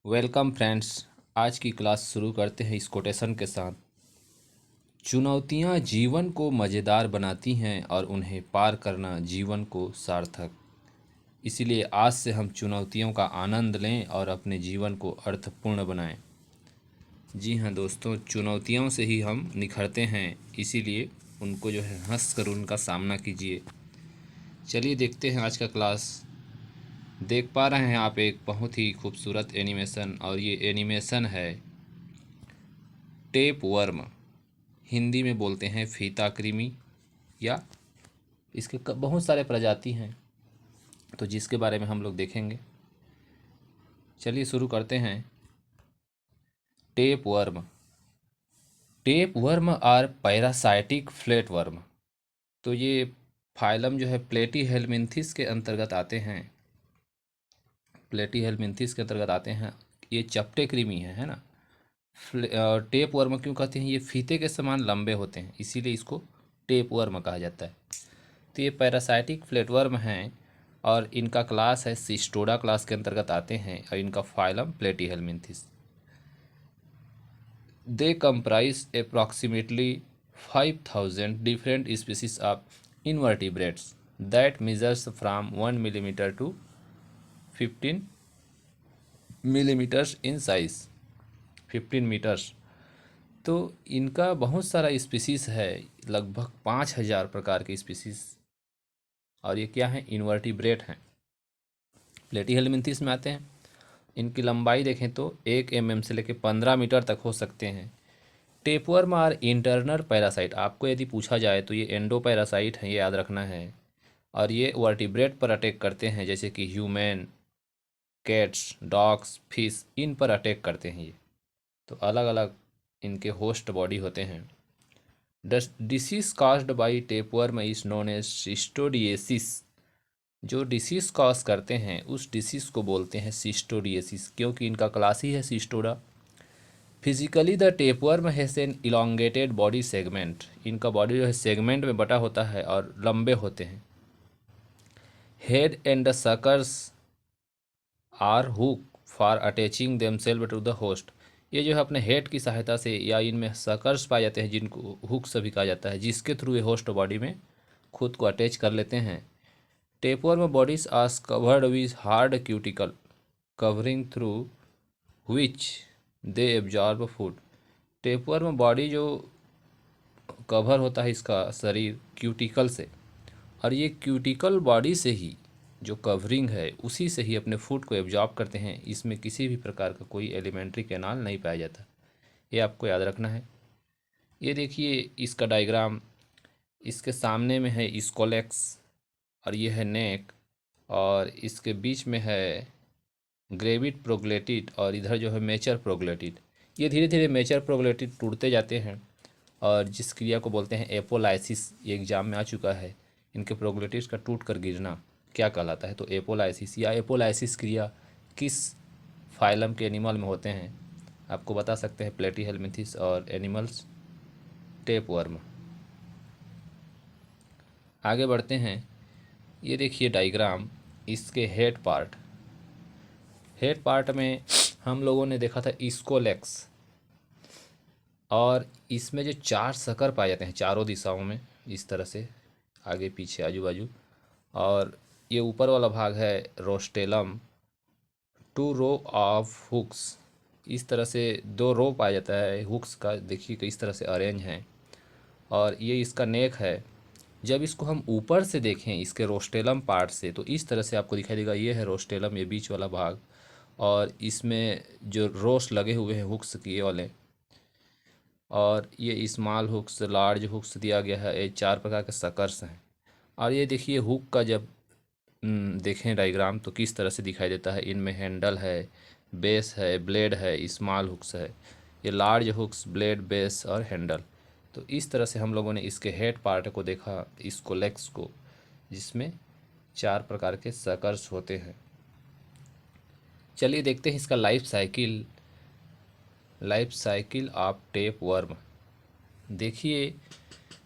Welcome friends. आज की class शुरू करते हैं इस कोटेशन के साथ। चुनौतियां जीवन को मज़ेदार बनाती हैं और उन्हें पार करना जीवन को सार्थक। इसीलिए आज से हम चुनौतियों का आनंद लें और अपने जीवन को अर्थपूर्ण बनाएं। जी हाँ दोस्तों, चुनौतियों से ही हम निखरते हैं, इसीलिए उनको जो है हंस कर उनका सामना कीजिए। चलिए देखते हैं आज का क्लास। देख पा रहे हैं आप एक बहुत ही खूबसूरत एनिमेशन, और ये एनिमेशन है टेप वर्म। हिंदी में बोलते हैं फीता कृमि, या इसके बहुत सारे प्रजाति हैं, तो जिसके बारे में हम लोग देखेंगे। चलिए शुरू करते हैं। Tapeworm. Tapeworm are parasitic flat worm. तो ये फाइलम जो है प्लेटीहेलमिन्थिस के अंतर्गत आते हैं। प्लेटीहेलमिन्थिस के अंतर्गत आते हैं। ये चपटे कृमि है ना। टेप वर्म क्यों कहते हैं? ये फीते के समान लंबे होते हैं, इसीलिए इसको टेप वर्म कहा जाता है। तो ये पैरासाइटिक फ्लैटवर्म हैं और इनका क्लास है सिस्टोडा क्लास के अंतर्गत आते हैं, और इनका phylum Platyhelminthes. They comprise approximately 5000 different species of invertebrates that measures from 1 millimetre to 15 millimetres in size. 15 metres. तो इनका बहुत सारा स्पीसीज है, लगभग 5000 प्रकार के स्पीसीज। और ये क्या है? इनवर्टिब्रेट हैं, प्लेटीहेलमिन्थिस में आते हैं। इनकी लंबाई देखें तो 1 mm से लेकर 15 मीटर तक हो सकते हैं। Tapeworm are internal parasite. आपको यदि पूछा जाए तो ये एंडो पैरासाइट हैं, ये याद रखना है। और ये वर्टिब्रेट पर अटैक करते हैं, जैसे कि ह्यूमन, कैट्स, डॉग्स, फिश, इन पर अटैक करते हैं ये। तो अलग अलग इनके होस्ट बॉडी होते हैं। Disease caused by tapeworm is known as cestodiasis. जो डिसीज़ कॉज करते हैं उस डिसीज़ को बोलते हैं सिस्टोडिएसिस, क्योंकि इनका क्लास ही है Cestoda. Physically the tapeworm has an elongated body segment. इनका बॉडी जो है सेगमेंट में बटा होता है और लंबे होते हैं। Head and the suckers are hook for attaching themselves to the host. ये जो है अपने हेड की सहायता से, या इनमें सकर्स पाए जाते हैं जिनको हुक से भी कहा जाता है, जिसके थ्रू ये होस्ट बॉडी में खुद को अटैच कर लेते हैं। Tapeworm bodies are covered with hard cuticle, covering through which they absorb food. Tapeworm body जो कवर होता है इसका शरीर क्यूटिकल से, और ये क्यूटिकल बॉडी से ही जो कवरिंग है उसी से ही अपने फूड को एब्जॉर्ब करते हैं। इसमें किसी भी प्रकार का कोई एलिमेंट्री कैनाल नहीं पाया जाता, ये आपको याद रखना है। ये देखिए इसका डायग्राम, इसके सामने में है स्कोलेक्स, और ये है नेक, और इसके बीच में है ग्रेविड प्रोग्लेटिड, और इधर जो है मेचर प्रोग्लेटिड। ये धीरे धीरे मेचर प्रोग्लेटिड टूटते जाते हैं, और जिस क्रिया को बोलते हैं एपोलाइसिस, ये एग्जाम में आ चुका है। इनके प्रोग्लेटिड्स का टूट कर गिरना क्या कहलाता है? तो एपोलाइसिस, या एपोलाइसिस क्रिया किस फाइलम के एनिमल में होते हैं? आपको बता सकते हैं प्लेटीहेलमिन्थिस और एनिमल्स टेपवर्म। आगे बढ़ते हैं। ये देखिए डायग्राम, इसके हेड पार्ट में हम लोगों ने देखा था स्कोलेक्स, और इसमें जो 4 शकर पाए जाते हैं चारों दिशाओं में, इस तरह से आगे पीछे आजू बाजू। और ये ऊपर वाला भाग है रोस्टेलम, 2 रो ऑफ हुक्स। इस तरह से 2 रो पाया जाता है हुक्स का, देखिए किस तरह से अरेंज हैं। और ये इसका नेक है। जब इसको हम ऊपर से देखें इसके रोस्टेलम पार्ट से, तो इस तरह से आपको दिखाई देगा, ये है रोस्टेलम, ये बीच वाला भाग, और इसमें जो रोस लगे हुए हैं हुक्स के ये वाले, और ये स्मॉल हुक्स, लार्ज हुक्स दिया गया है। ये 4 प्रकार के सकर्स हैं। और ये देखिए हुक का जब देखें डायग्राम तो किस तरह से दिखाई देता है। इनमें हैंडल है, बेस है, ब्लेड है, स्मॉल हुक्स है। ये लार्ज हुक्स, ब्लेड, बेस और हैंडल। तो इस तरह से हम लोगों ने इसके हेड पार्ट को देखा, इसको लेग्स को, जिसमें 4 प्रकार के सकर्स होते हैं। चलिए देखते हैं इसका life cycle of tape worm. देखिए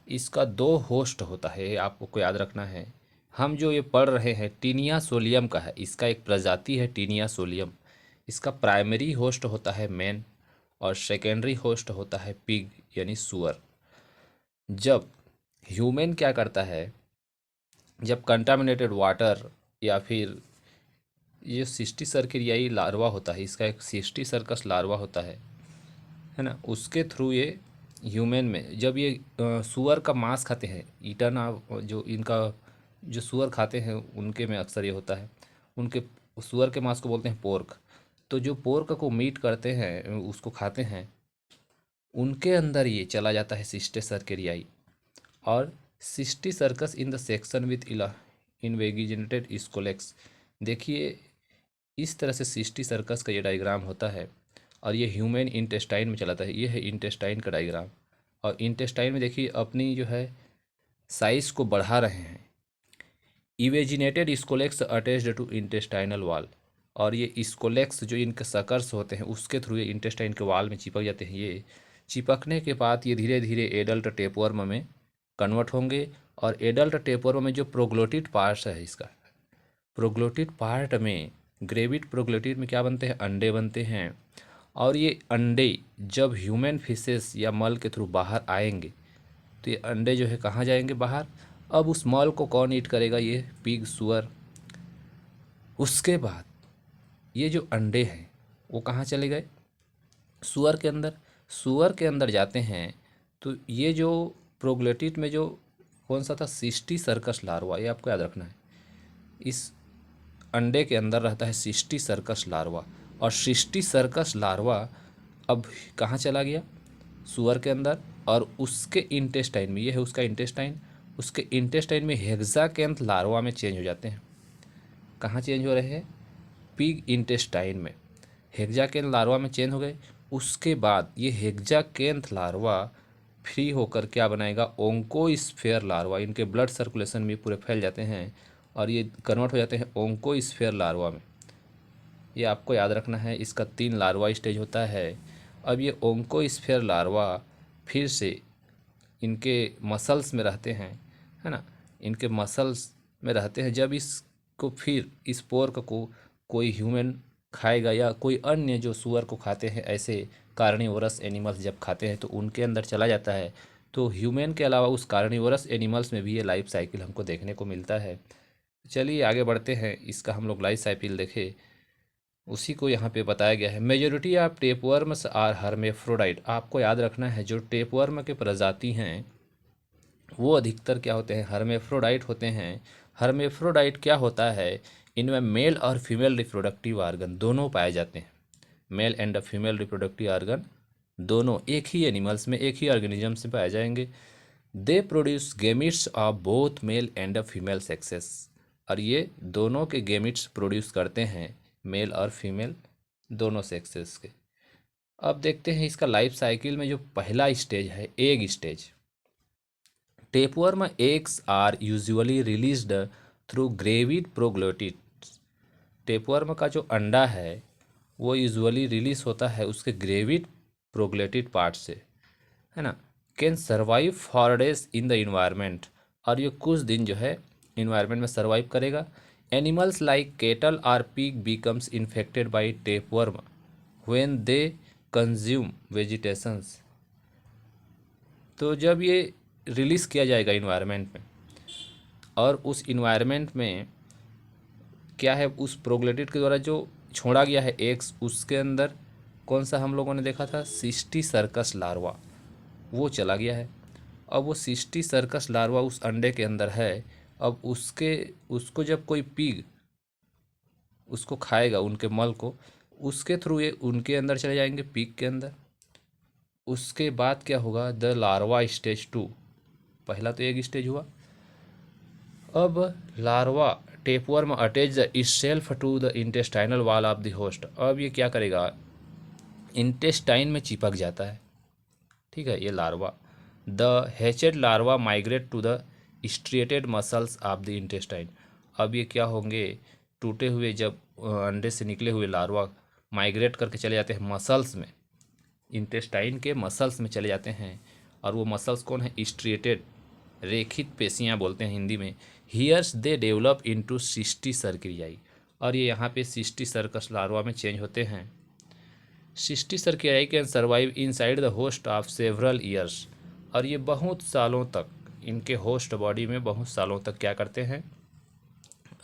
इसका 2 होस्ट होता है, आपको याद रखना है। हम जो ये पढ़ रहे हैं टीनिया सोलियम का है, इसका एक प्रजाति है टीनिया सोलियम। इसका प्राइमरी होस्ट होता है मैन और सेकेंडरी होस्ट होता है पिग यानी सुअर। जब ह्यूमन क्या करता है, जब कंटामिनेटेड वाटर या फिर ये सिस्टी सर्किरियाई लार्वा होता है, इसका एक सिस्टी सर्कस लार्वा होता है ना, उसके थ्रू ये ह्यूमन में जब ये सुअर का मांस खाते हैं, ईटन जो इनका जो सुअर खाते हैं उनके में अक्सर ये होता है, उनके सुअर के मांस को बोलते हैं पोर्क। तो जो पोर्क को मीट करते हैं उसको खाते हैं, उनके अंदर ये चला जाता है सिस्टे सर्केरियाई और cysticercus in the section with invaginated scolex. देखिए इस तरह से सिस्टी सर्कस का ये डायग्राम होता है और ये ह्यूमन इंटेस्टाइन में चलाता है। ये है इंटेस्टाइन का डायग्राम और इंटेस्टाइन में देखिए अपनी जो है साइज़ को बढ़ा रहे हैं। Evaginated scolex attached to intestinal wall, और ये स्कोलेक्स जो इनके सकर्स होते हैं उसके थ्रू ये इंटेस्टाइन के वॉल में चिपक जाते हैं। ये चिपकने के बाद ये धीरे धीरे एडल्ट टेपवर्म में कन्वर्ट होंगे और एडल्ट टेपवर्म में जो प्रोग्लोटिड पार्ट्स है, इसका प्रोग्लोटिड पार्ट में ग्रेविड प्रोग्लोटिड में क्या बनते हैं, अंडे बनते हैं। और ये अंडे जब ह्यूमन फिशेस या मल के थ्रू बाहर आएंगे तो ये अंडे जो है कहाँ जाएंगे, बाहर। अब उस मल को कौन ईट करेगा, ये पिग सुअर। उसके बाद ये जो अंडे हैं वो कहाँ चले गए, सुअर के अंदर। सुअर के अंदर जाते हैं तो ये जो प्रोग्लोटिड में जो कौन सा था, सिस्टी सर्कस लार्वा, ये आपको याद रखना है। इस अंडे के अंदर रहता है सिस्टी सर्कस लार्वा और सिस्टी सर्कस लार्वा अब कहाँ चला गया, सुअर के अंदर। और उसके इंटेस्टाइन में, ये है उसका इंटेस्टाइन, उसके इंटेस्टाइन में हेक्साकेंथ लार्वा में चेंज हो जाते हैं। कहाँ चेंज हो रहे हैं, पिग इंटेस्टाइन में हेक्साकेंथ लार्वा में चेंज हो गए। उसके बाद ये हेक्साकेंथ लार्वा फ्री होकर क्या बनाएगा, ओंकोस्फेयर लार्वा। इनके ब्लड सर्कुलेशन में पूरे फैल जाते हैं और ये कन्वर्ट हो जाते हैं ओंकोस्फेयर लार्वा में। ये आपको याद रखना है, इसका 3 लार्वा स्टेज होता है। अब ये ओंकोस्फेयर लार्वा फिर से इनके मसल्स में रहते हैं, है ना, इनके मसल्स में रहते हैं। जब इसको फिर इस पोर्क को कोई ह्यूमन खाएगा या कोई अन्य जो सुअर को खाते हैं, ऐसे कार्निवोरस एनिमल्स जब खाते हैं तो उनके अंदर चला जाता है। तो ह्यूमन के अलावा उस कार्निवोरस एनिमल्स में भी ये लाइफ साइकिल हमको देखने को मिलता है। चलिए आगे बढ़ते हैं, इसका हम लोग लाइफ साइकिल देखें, उसी को यहाँ पे बताया गया है। Majority of tapeworms are hermaphrodite. आपको याद रखना है जो टेपवर्म के प्रजाति हैं वो अधिकतर क्या होते हैं, हर्मेफ्रोडाइट होते हैं। हर्मेफ्रोडाइट क्या होता है, इनमें मेल और फीमेल रिप्रोडक्टिव ऑर्गन दोनों पाए जाते हैं। Male and female reproductive organ दोनों एक ही एनिमल्स में, एक ही ऑर्गेनिजम्स में पाए जाएंगे। They produce gametes of both male and female sexes, और ये दोनों के गेमिट्स प्रोड्यूस करते हैं, मेल और फीमेल दोनों सेक्सेस के। अब देखते हैं इसका लाइफ साइकिल में जो पहला स्टेज है, egg stage. Tapeworm eggs are usually released through gravid proglottid. Tapeworm का जो अंडा है वो यूजुअली रिलीज होता है उसके ग्रेविड प्रोग्लोटिड पार्ट से, है ना। Can survive for days in the environment, और ये कुछ दिन जो है इन्वायरमेंट में सर्वाइव करेगा। Animals like cattle or pig becomes infected by tapeworm when they consume vegetations. तो जब ये रिलीज़ किया जाएगा इन्वायरमेंट में, और उस इन्वायरमेंट में क्या है, उस प्रोग्लोटिड के द्वारा जो छोड़ा गया है एग्स, उसके अंदर कौन सा हम लोगों ने देखा था, सिस्टी सर्कस लार्वा, वो चला गया है। अब वो सिस्टी सर्कस लार्वा उस अंडे के अंदर है। अब उसको जब कोई पिग उसको खाएगा, उनके मल को, उसके थ्रू ये उनके अंदर चले जाएंगे, पिग के अंदर। उसके बाद क्या होगा, द लार्वा स्टेज 2। पहला तो एक स्टेज हुआ। अब larva tapeworm attach the itself to the intestinal wall of the host. अब ये क्या करेगा, इंटेस्टाइन में चिपक जाता है, ठीक है, ये larva. The hatched larva migrate to the striated muscles of the intestine. अब ये क्या होंगे, टूटे हुए जब अंडे से निकले हुए लार्वा माइग्रेट करके चले जाते हैं मसल्स में, इंटेस्टाइन के मसल्स में चले जाते हैं। और वो मसल्स कौन है, स्ट्रिएटेड, रेखित पेशियाँ बोलते हैं हिंदी में। Here's they develop into cysticerci, और ये यहाँ पे सिस्टी सर्कस लार्वा में चेंज होते हैं। Cysticerci can survive inside the host of several years, और ये बहुत सालों तक इनके होस्ट बॉडी में बहुत सालों तक क्या करते हैं,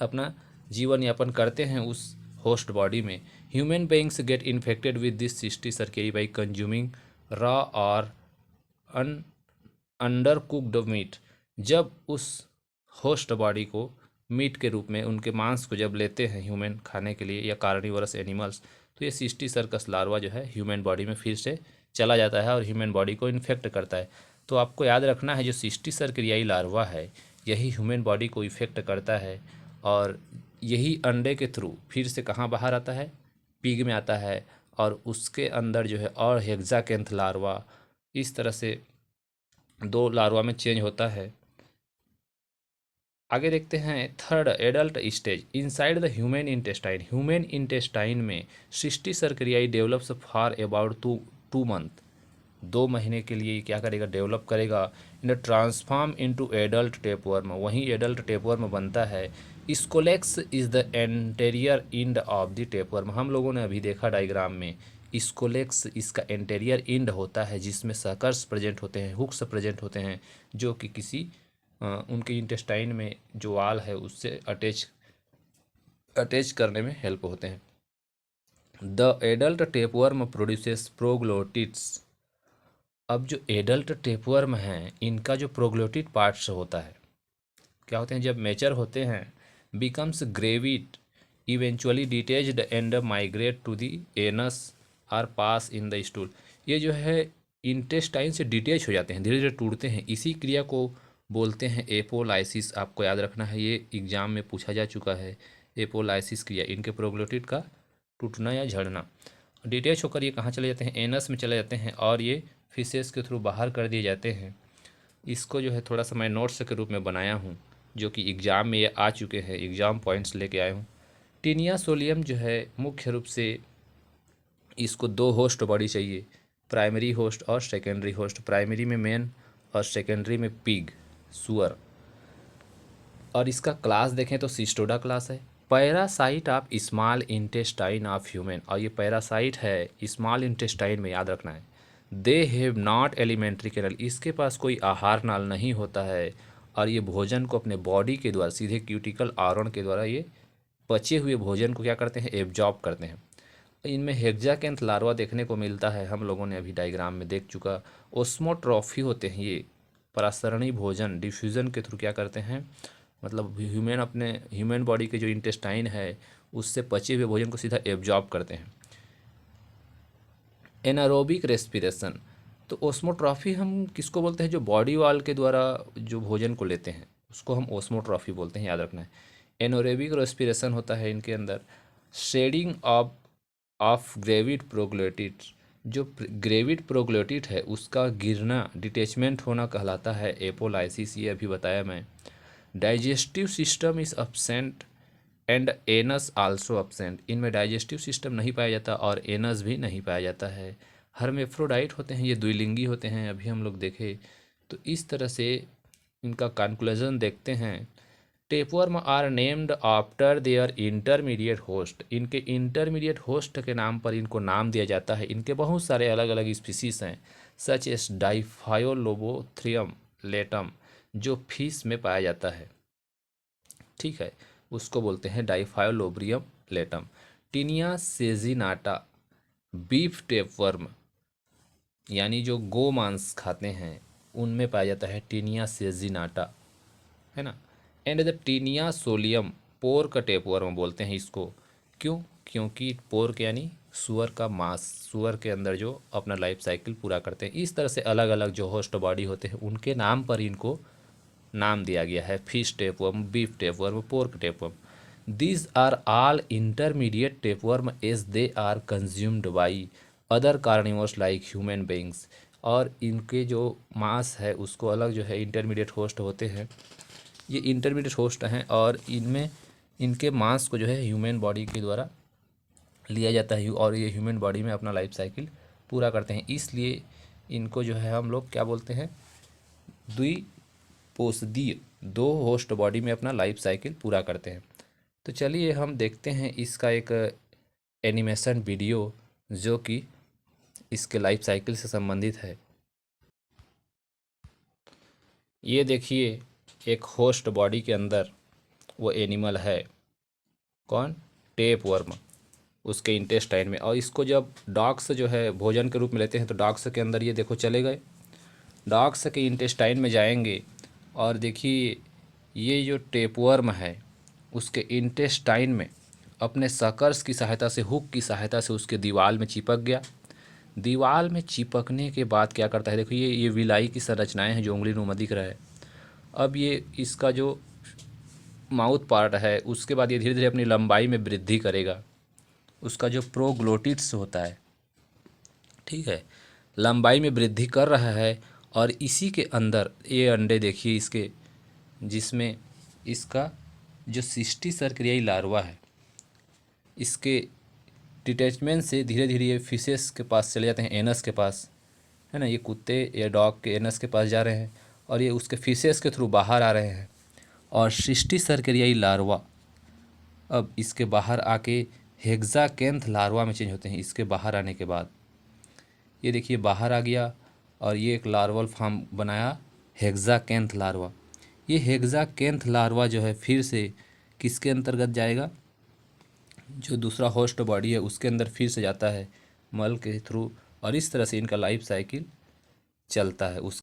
अपना जीवन यापन करते हैं उस होस्ट बॉडी में। Human beings get infected with this cysticerci by consuming raw और अंडर कुक्ड मीट। जब उस होस्ट बॉडी को मीट के रूप में उनके मांस को जब लेते हैं ह्यूमन खाने के लिए या कार्निवरस एनिमल्स, तो ये सिस्टी सर्कस लार्वा जो है ह्यूमन बॉडी में फिर से चला जाता है और ह्यूमन बॉडी को इन्फेक्ट करता है। तो आपको याद रखना है जो सिस्टी सर्कियाई लार्वा है यही ह्यूमन बॉडी को इफेक्ट करता है, और यही अंडे के थ्रू फिर से कहाँ बाहर आता है, पिग में आता है, और उसके अंदर जो है और हेक्साकेंथ लार्वा, इस तरह से 2 लार्वा में चेंज होता है। आगे देखते हैं third adult stage inside the human intestine. Human intestine में cysticerci develops for about 2 month. 2 महीने के लिए क्या करेगा, डेवलप करेगा। In transform into adult tapeworm, वहीं एडल्ट टेपवर्म बनता है। Scolex is the anterior end of the tapeworm. हम लोगों ने अभी देखा डायग्राम में, स्कोलेक्स इसका एंटेरियर इंड होता है जिसमें सकर्स प्रेजेंट होते हैं, हुक्स प्रेजेंट होते हैं, जो कि किसी उनके इंटेस्टाइन में जो वाल है उससे अटैच करने में हेल्प होते हैं। The adult tapeworm produces proglottids. अब जो एडल्ट टेपवर्म हैं इनका जो प्रोग्लोटिड पार्ट्स होता है, क्या होते हैं, जब मेचर होते हैं, becomes gravid, eventually detached and migrate to the anus or pass in the stool. ये जो है इंटेस्टाइन से डिटेच हो जाते हैं, धीरे धीरे टूटते हैं। इसी क्रिया को बोलते हैं एपोलाइसिस। आपको याद रखना है, ये एग्जाम में पूछा जा चुका है। एपोलाइसिस क्रिया, इनके प्रोग्लोटिड का टूटना या झड़ना। डिटेच होकर ये कहाँ चले जाते हैं, एनस में चले जाते हैं, और ये फिशेस के थ्रू बाहर कर दिए जाते हैं। इसको जो है थोड़ा सा मैं नोट्स के रूप में बनाया हूँ, जो कि एग्ज़ाम में ये आ चुके हैं, एग्ज़ाम पॉइंट्स लेके आया हूँ। टीनिया सोलियम जो है मुख्य रूप से इसको 2 होस्ट बॉडी चाहिए, प्राइमरी होस्ट और सेकेंडरी होस्ट। प्राइमरी में मेन और सेकेंडरी में पिग, सुअर। और इसका क्लास देखें तो सिस्टोडा क्लास है। Parasite of small intestine of human, और ये पैरासाइट है स्मॉल इंटेस्टाइन में, याद रखना है। They have not alimentary canal, इसके पास कोई आहार नाल नहीं होता है, और ये भोजन को अपने बॉडी के द्वारा सीधे क्यूटिकल आवरण के द्वारा ये पचे हुए भोजन को क्या करते हैं, एब्जॉर्ब करते हैं। इनमें हेक्साकेंथ लार्वा देखने को मिलता है, हम लोगों ने अभी डायग्राम में देख चुका। ओस्मोट्रॉफी होते हैं ये, परासरणी भोजन डिफ्यूज़न के थ्रू क्या करते हैं, मतलब ह्यूमन अपने ह्यूमन बॉडी के जो इंटेस्टाइन है उससे पचे हुए भोजन को सीधा एब्जॉर्ब करते हैं। एनारोबिक रेस्पिरेशन, तो ओस्मोट्रॉफी हम किसको बोलते हैं, जो बॉडी वाल के द्वारा जो भोजन को लेते हैं उसको हम ओस्मोट्रॉफी बोलते हैं, याद रखना है। एनारोबिक रेस्पिरेशन होता है इनके अंदर। शेडिंग ऑफ ग्रेविड प्रोग्लोटिड, जो ग्रेविड प्रोग्लोटिड है उसका गिरना, डिटेचमेंट होना कहलाता है एपोलाइसिस, ये अभी बताया मैं। Digestive system is absent and anus also absent, इनमें डाइजेस्टिव सिस्टम नहीं पाया जाता और एनस भी नहीं पाया जाता है। हर्मेफ्रोडाइट होते हैं, ये द्विलिंगी होते हैं, अभी हम लोग देखे। तो इस तरह से इनका कंक्लूजन देखते हैं। Tapeworm are named after their intermediate host, इनके इंटरमीडिएट होस्ट के नाम पर इनको नाम दिया जाता है। इनके बहुत सारे अलग अलग स्पीसीज हैं, सच एस डाइफायोलोबोथ्रियम लेटम, जो फिश में पाया जाता है, ठीक है, उसको बोलते हैं डाइफायोलोब्रियम लेटम। टीनिया सेजिनाटा, बीफ टेपवर्म, यानी जो गो मांस खाते हैं उनमें पाया जाता है टीनिया सेजिनाटा, है ना। And the taenia solium, pork tapeworm बोलते हैं इसको। क्यों, क्योंकि पोर्क यानी सुअर का मांस, सुअर के अंदर जो अपना लाइफ साइकिल पूरा करते हैं। इस तरह से अलग अलग जो होस्ट बॉडी होते हैं उनके नाम पर इनको नाम दिया गया है, fish tapeworm, beef tapeworm, pork tapeworm. These are all intermediate tapeworm as they are consumed by other carnivores like human beings, और इनके जो मांस है उसको अलग जो है इंटरमीडिएट होस्ट होते हैं, ये इंटरमीडिएट होस्ट हैं, और इनमें इनके मांस को जो है ह्यूमन बॉडी के द्वारा लिया जाता है, और ये ह्यूमन बॉडी में अपना लाइफ साइकिल पूरा करते हैं। इसलिए इनको जो है हम लोग क्या बोलते हैं, द्विपोषदीय, 2 होस्ट बॉडी में अपना लाइफ साइकिल पूरा करते हैं। तो चलिए हम देखते हैं इसका एक एनिमेशन वीडियो जो कि इसके लाइफ साइकिल से संबंधित है। ये देखिए, एक होस्ट बॉडी के अंदर वो एनिमल है, कौन? टेप वर्म, उसके इंटेस्टाइन में। और इसको जब डॉग्स जो है भोजन के रूप में लेते हैं तो डॉग्स के अंदर ये देखो चले गए, डॉग्स के इंटेस्टाइन में जाएंगे। और देखिए ये जो टेपवर्म है उसके इंटेस्टाइन में अपने सकर्स की सहायता से, हुक की सहायता से उसके दीवार में चिपक गया। दीवार में चिपकने के बाद क्या करता है, देखो ये विलाई की संरचनाएं हैं जो उंगली नुमा दिख रहा है। अब ये इसका जो माउथ पार्ट है उसके बाद ये धीरे धीरे अपनी लंबाई में वृद्धि करेगा। उसका जो प्रोग्लोटिड्स होता है, ठीक है, लंबाई में वृद्धि कर रहा है। और इसी के अंदर ये अंडे देखिए इसके, जिसमें इसका जो सिस्टी सर्करियाई लार्वा है, इसके डिटैचमेंट से धीरे धीरे ये फिशेस के पास चले जाते हैं, एनस के पास, है ना। ये कुत्ते या डॉग के एनस के पास जा रहे हैं और ये उसके फिशेस के थ्रू बाहर आ रहे हैं। और सिस्टी सर्करियाई लार्वा अब इसके बाहर आके हेक्साकेंथ लार्वा में चेंज होते हैं। इसके बाहर आने के बाद ये देखिए बाहर आ गया और ये एक लार्वल फॉर्म बनाया, हेक्साकेंथ लार्वा। ये हेक्साकेंथ लार्वा जो है फिर से किसके अंतर्गत जाएगा, जो दूसरा होस्ट बॉडी है उसके अंदर फिर से जाता है मल के थ्रू। और इस तरह से इनका लाइफ साइकिल चलता है। उस